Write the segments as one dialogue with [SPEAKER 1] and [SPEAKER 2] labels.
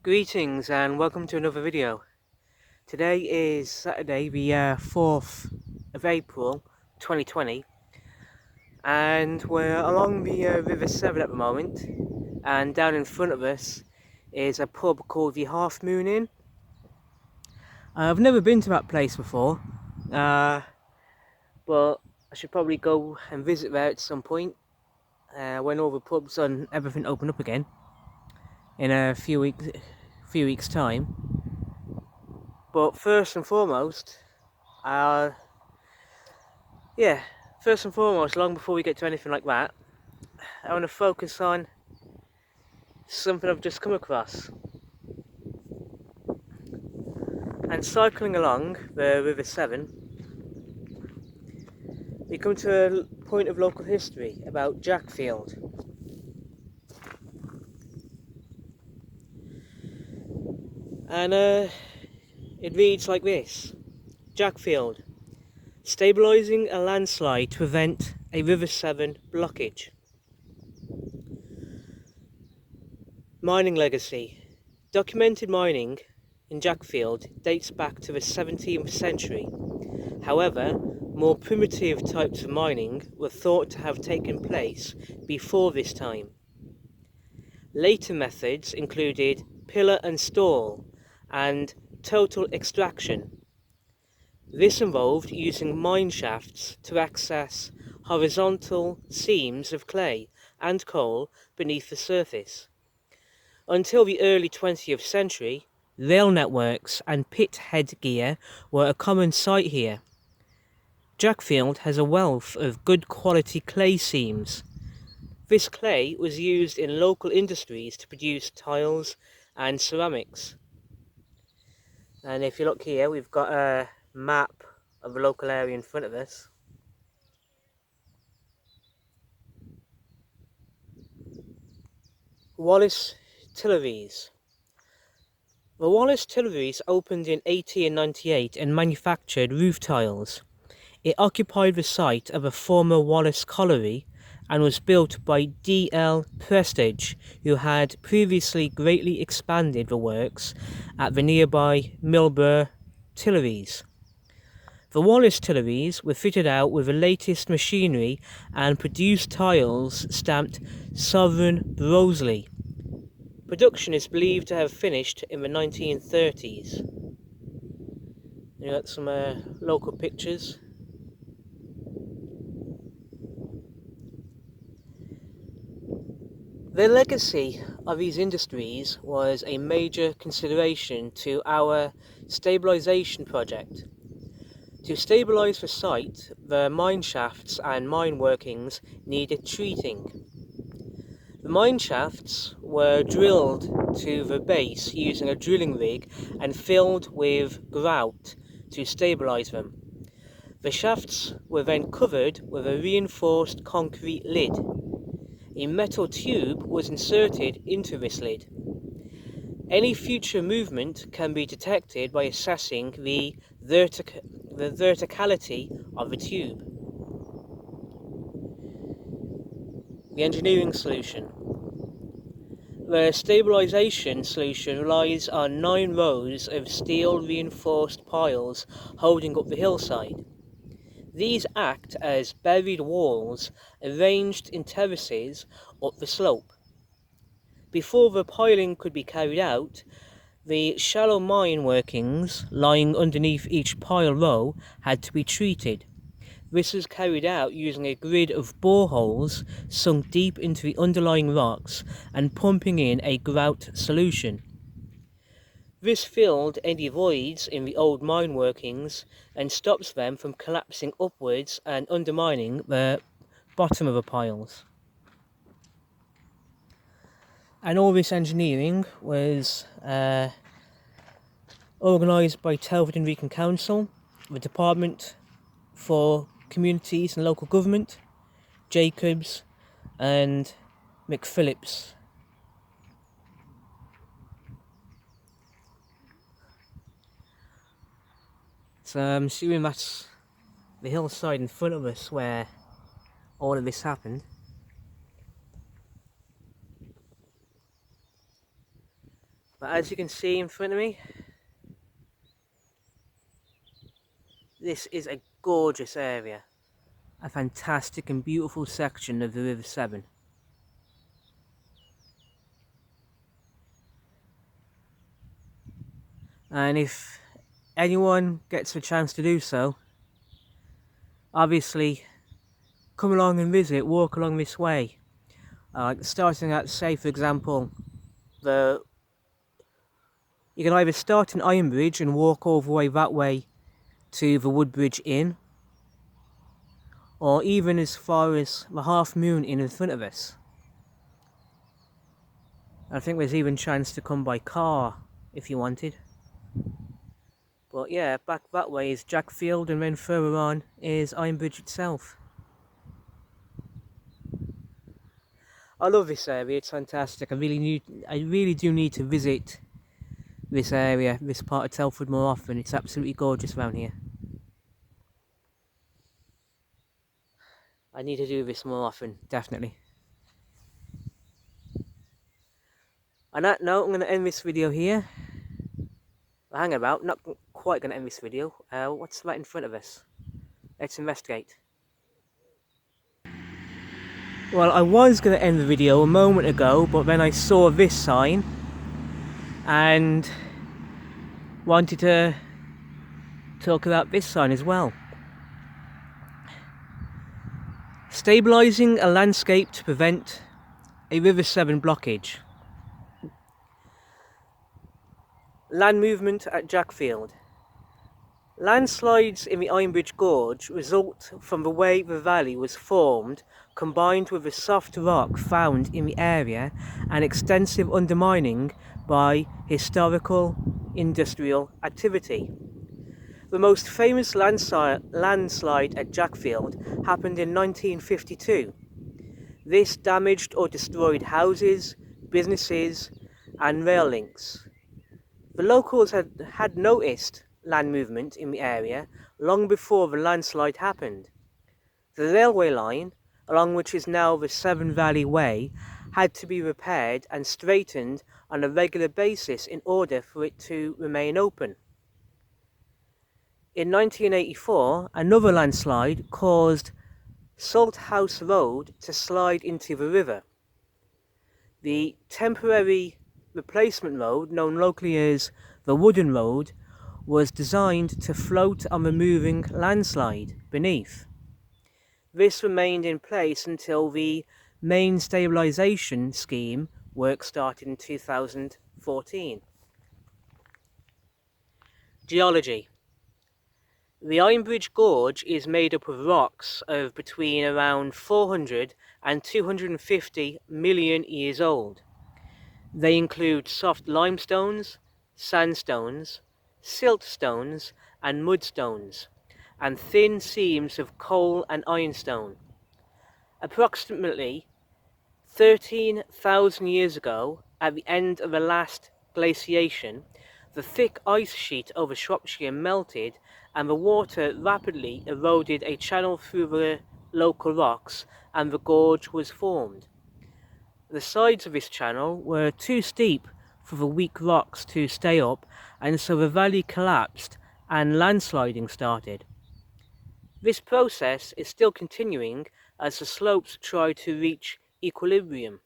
[SPEAKER 1] Greetings and welcome to another video. Today is Saturday the 4th of April 2020 and we're along the River Severn at the moment, and down in front of us is a pub called the Half Moon Inn. I've never been to that place before, but I should probably go and visit there at some point when all the pubs and everything open up again in a few weeks time. But first and foremost, long before we get to anything like that, I want to focus on something I've just come across. And cycling along the River Severn, we come to a point of local history about Jackfield. And it reads like this: Jackfield, stabilising a landslide to prevent a River Severn blockage. Mining legacy. Documented mining in Jackfield dates back to the 17th century. However, more primitive types of mining were thought to have taken place before this time. Later methods included pillar and stall and total extraction. This involved using mine shafts to access horizontal seams of clay and coal beneath the surface. Until the early 20th century, rail networks and pit headgear were a common sight here. Jackfield has a wealth of good quality clay seams. This clay was used in local industries to produce tiles and ceramics. And if you look here, we've got a map of the local area in front of us. Wallace Tilleries. The Wallace Tilleries opened in 1898 and manufactured roof tiles. It occupied the site of a former Wallace colliery and was built by D.L. Prestige, who had previously greatly expanded the works at the nearby Milburn Tilleries. The Wallace Tilleries were fitted out with the latest machinery and produced tiles stamped Sovereign Broseley. Production is believed to have finished in the 1930s. You got some local pictures. The legacy of these industries was a major consideration to our stabilisation project. To stabilise the site, the mine shafts and mine workings needed treating. The mine shafts were drilled to the base using a drilling rig and filled with grout to stabilise them. The shafts were then covered with a reinforced concrete lid. A metal tube was inserted into this lid. Any future movement can be detected by assessing the verticality of the tube. The engineering solution. The stabilisation solution relies on 9 rows of steel reinforced piles holding up the hillside. These act as buried walls arranged in terraces up the slope. Before the piling could be carried out, the shallow mine workings lying underneath each pile row had to be treated. This was carried out using a grid of boreholes sunk deep into the underlying rocks and pumping in a grout solution. This filled any voids in the old mine workings and stops them from collapsing upwards and undermining the bottom of the piles. And all this engineering was organised by Telford and Region Council, the Department for Communities and Local Government, Jacobs and McPhillips. So I'm assuming that's the hillside in front of us where all of this happened. But as you can see in front of me, this is a gorgeous area. A fantastic and beautiful section of the River Severn. And if anyone gets the chance to do so, obviously come along and visit, walk along this way. Starting at, say for example, you can either start in Ironbridge and walk all the way that way to the Woodbridge Inn, or even as far as the Half Moon Inn in front of us. I think there's even chance to come by car if you wanted. But yeah, back that way is Jackfield, and then further on is Ironbridge itself. I love this area, it's fantastic. I really do need to visit this area, this part of Telford more often. It's absolutely gorgeous around here. I need to do this more often, definitely. On that note, I'm going to end this video here. Hang about, not quite going to end this video. What's right in front of us? Let's investigate. Well, I was going to end the video a moment ago, but then I saw this sign and wanted to talk about this sign as well. Stabilising a landscape to prevent a River Severn blockage. Land movement at Jackfield. Landslides in the Ironbridge Gorge result from the way the valley was formed, combined with the soft rock found in the area and extensive undermining by historical industrial activity. The most famous landslide at Jackfield happened in 1952. This damaged or destroyed houses, businesses and rail links. The locals had noticed land movement in the area long before the landslide happened. The railway line, along which is now the Severn Valley Way, had to be repaired and straightened on a regular basis in order for it to remain open. In 1984, another landslide caused Salthouse Road to slide into the river. The temporary replacement road, known locally as the Wooden Road, was designed to float on the moving landslide beneath. This remained in place until the main stabilisation scheme work started in 2014. Geology. The Ironbridge Gorge is made up of rocks of between around 400 and 250 million years old. They include soft limestones, sandstones, siltstones and mudstones, and thin seams of coal and ironstone. Approximately 13,000 years ago, at the end of the last glaciation, the thick ice sheet over Shropshire melted and the water rapidly eroded a channel through the local rocks, and the gorge was formed. The sides of this channel were too steep for the weak rocks to stay up, and so the valley collapsed and landsliding started. This process is still continuing as the slopes try to reach equilibrium.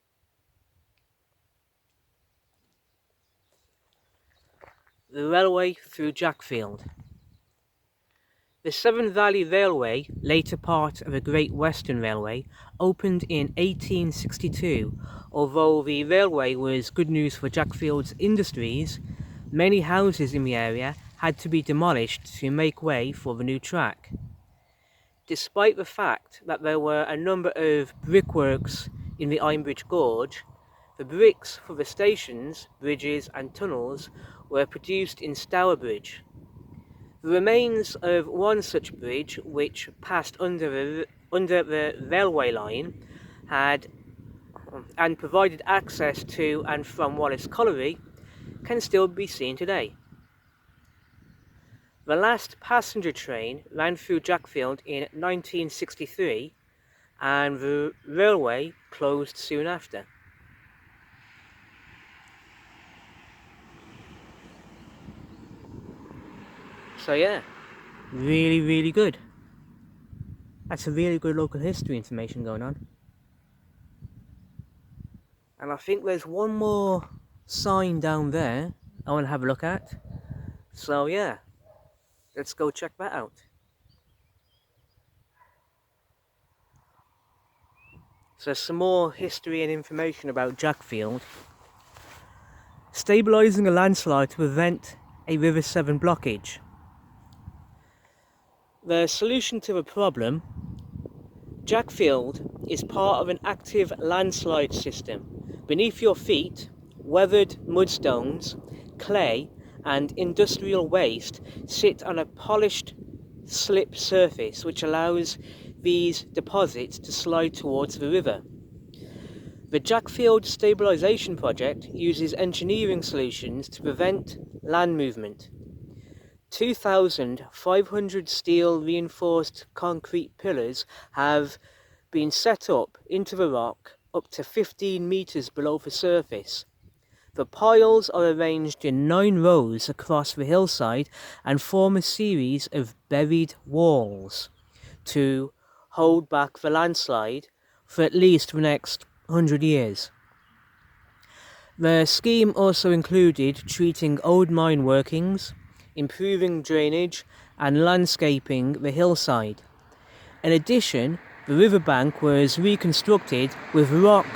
[SPEAKER 1] The railway through Jackfield. The Severn Valley Railway, later part of the Great Western Railway, opened in 1862. Although the railway was good news for Jackfield's industries, many houses in the area had to be demolished to make way for the new track. Despite the fact that there were a number of brickworks in the Ironbridge Gorge, the bricks for the stations, bridges and tunnels were produced in Stourbridge. The remains of one such bridge, which passed under the railway line, and provided access to and from Wallace Colliery, can still be seen today. The last passenger train ran through Jackfield in 1963, and the railway closed soon after. So yeah, really good. That's a really good local history information going on. And I think there's one more sign down there I want to have a look at. So yeah, let's go check that out. So some more history and information about Jackfield. Stabilising a landslide to prevent a River Severn blockage. The solution to the problem: Jackfield is part of an active landslide system. Beneath your feet, weathered mudstones, clay and industrial waste sit on a polished slip surface which allows these deposits to slide towards the river. The Jackfield Stabilisation Project uses engineering solutions to prevent land movement. 2,500 steel reinforced concrete pillars have been set up into the rock up to 15 metres below the surface. The piles are arranged in 9 rows across the hillside and form a series of buried walls to hold back the landslide for at least the next 100 years. The scheme also included treating old mine workings, improving drainage and landscaping the hillside. In addition, the riverbank was reconstructed with rock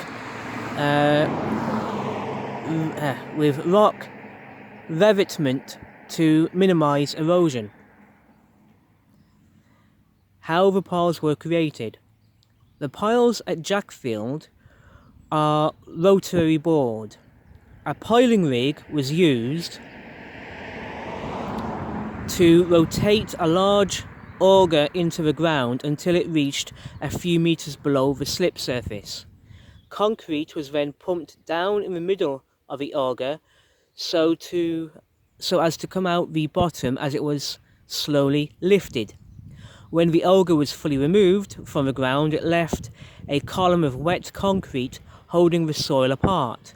[SPEAKER 1] revetment to minimise erosion. How the piles were created. The piles at Jackfield are rotary bored. A piling rig was used to rotate a large auger into the ground until it reached a few metres below the slip surface. Concrete was then pumped down in the middle of the auger so as to come out the bottom as it was slowly lifted. When the auger was fully removed from the ground, it left a column of wet concrete holding the soil apart.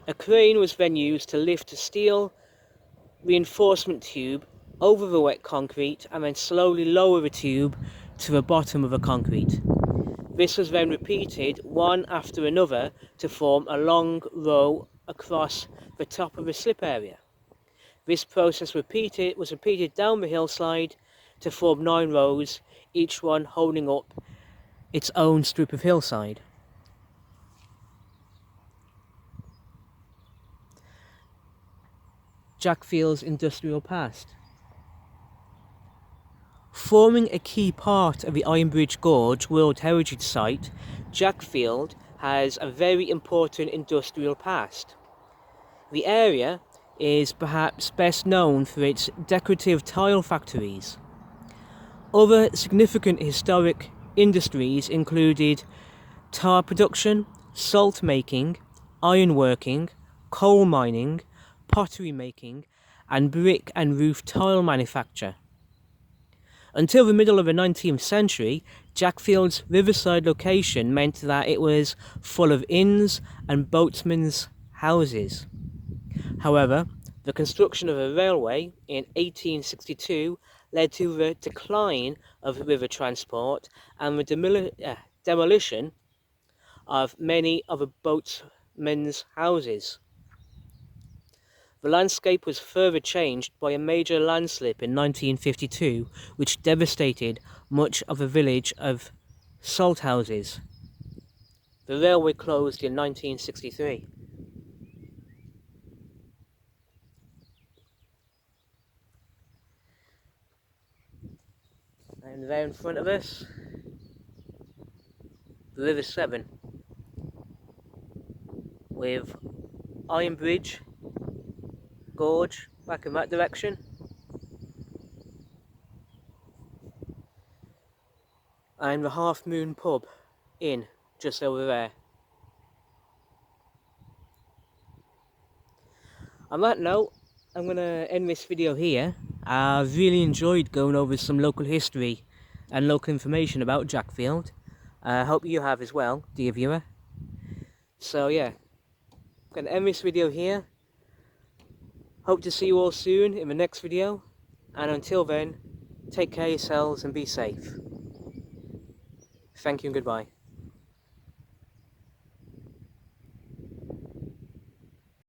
[SPEAKER 1] A crane was then used to lift a steel reinforcement tube over the wet concrete and then slowly lower the tube to the bottom of the concrete. This was then repeated one after another to form a long row across the top of the slip area. This process was repeated down the hillside to form 9 rows, each one holding up its own strip of hillside. Jackfield's industrial past. Forming a key part of the Ironbridge Gorge World Heritage Site, Jackfield has a very important industrial past. The area is perhaps best known for its decorative tile factories. Other significant historic industries included tar production, salt making, ironworking, coal mining, pottery making, and brick and roof tile manufacture. Until the middle of the 19th century, Jackfield's riverside location meant that it was full of inns and boatmen's houses. However, the construction of a railway in 1862 led to the decline of river transport and the demolition of many of the boatmen's houses. The landscape was further changed by a major landslip in 1952, which devastated much of the village of Salthouses. The railway closed in 1963. And there in front of us, the River Severn, with Ironbridge Gorge back in that direction, and the Half Moon pub inn just over there. On that note, I'm going to end this video here. I've really enjoyed going over some local history and local information about Jackfield. I hope you have as well, dear viewer. So yeah, I'm going to end this video here. Hope to see you all soon in the next video. And until then, take care of yourselves and be safe. Thank you and goodbye.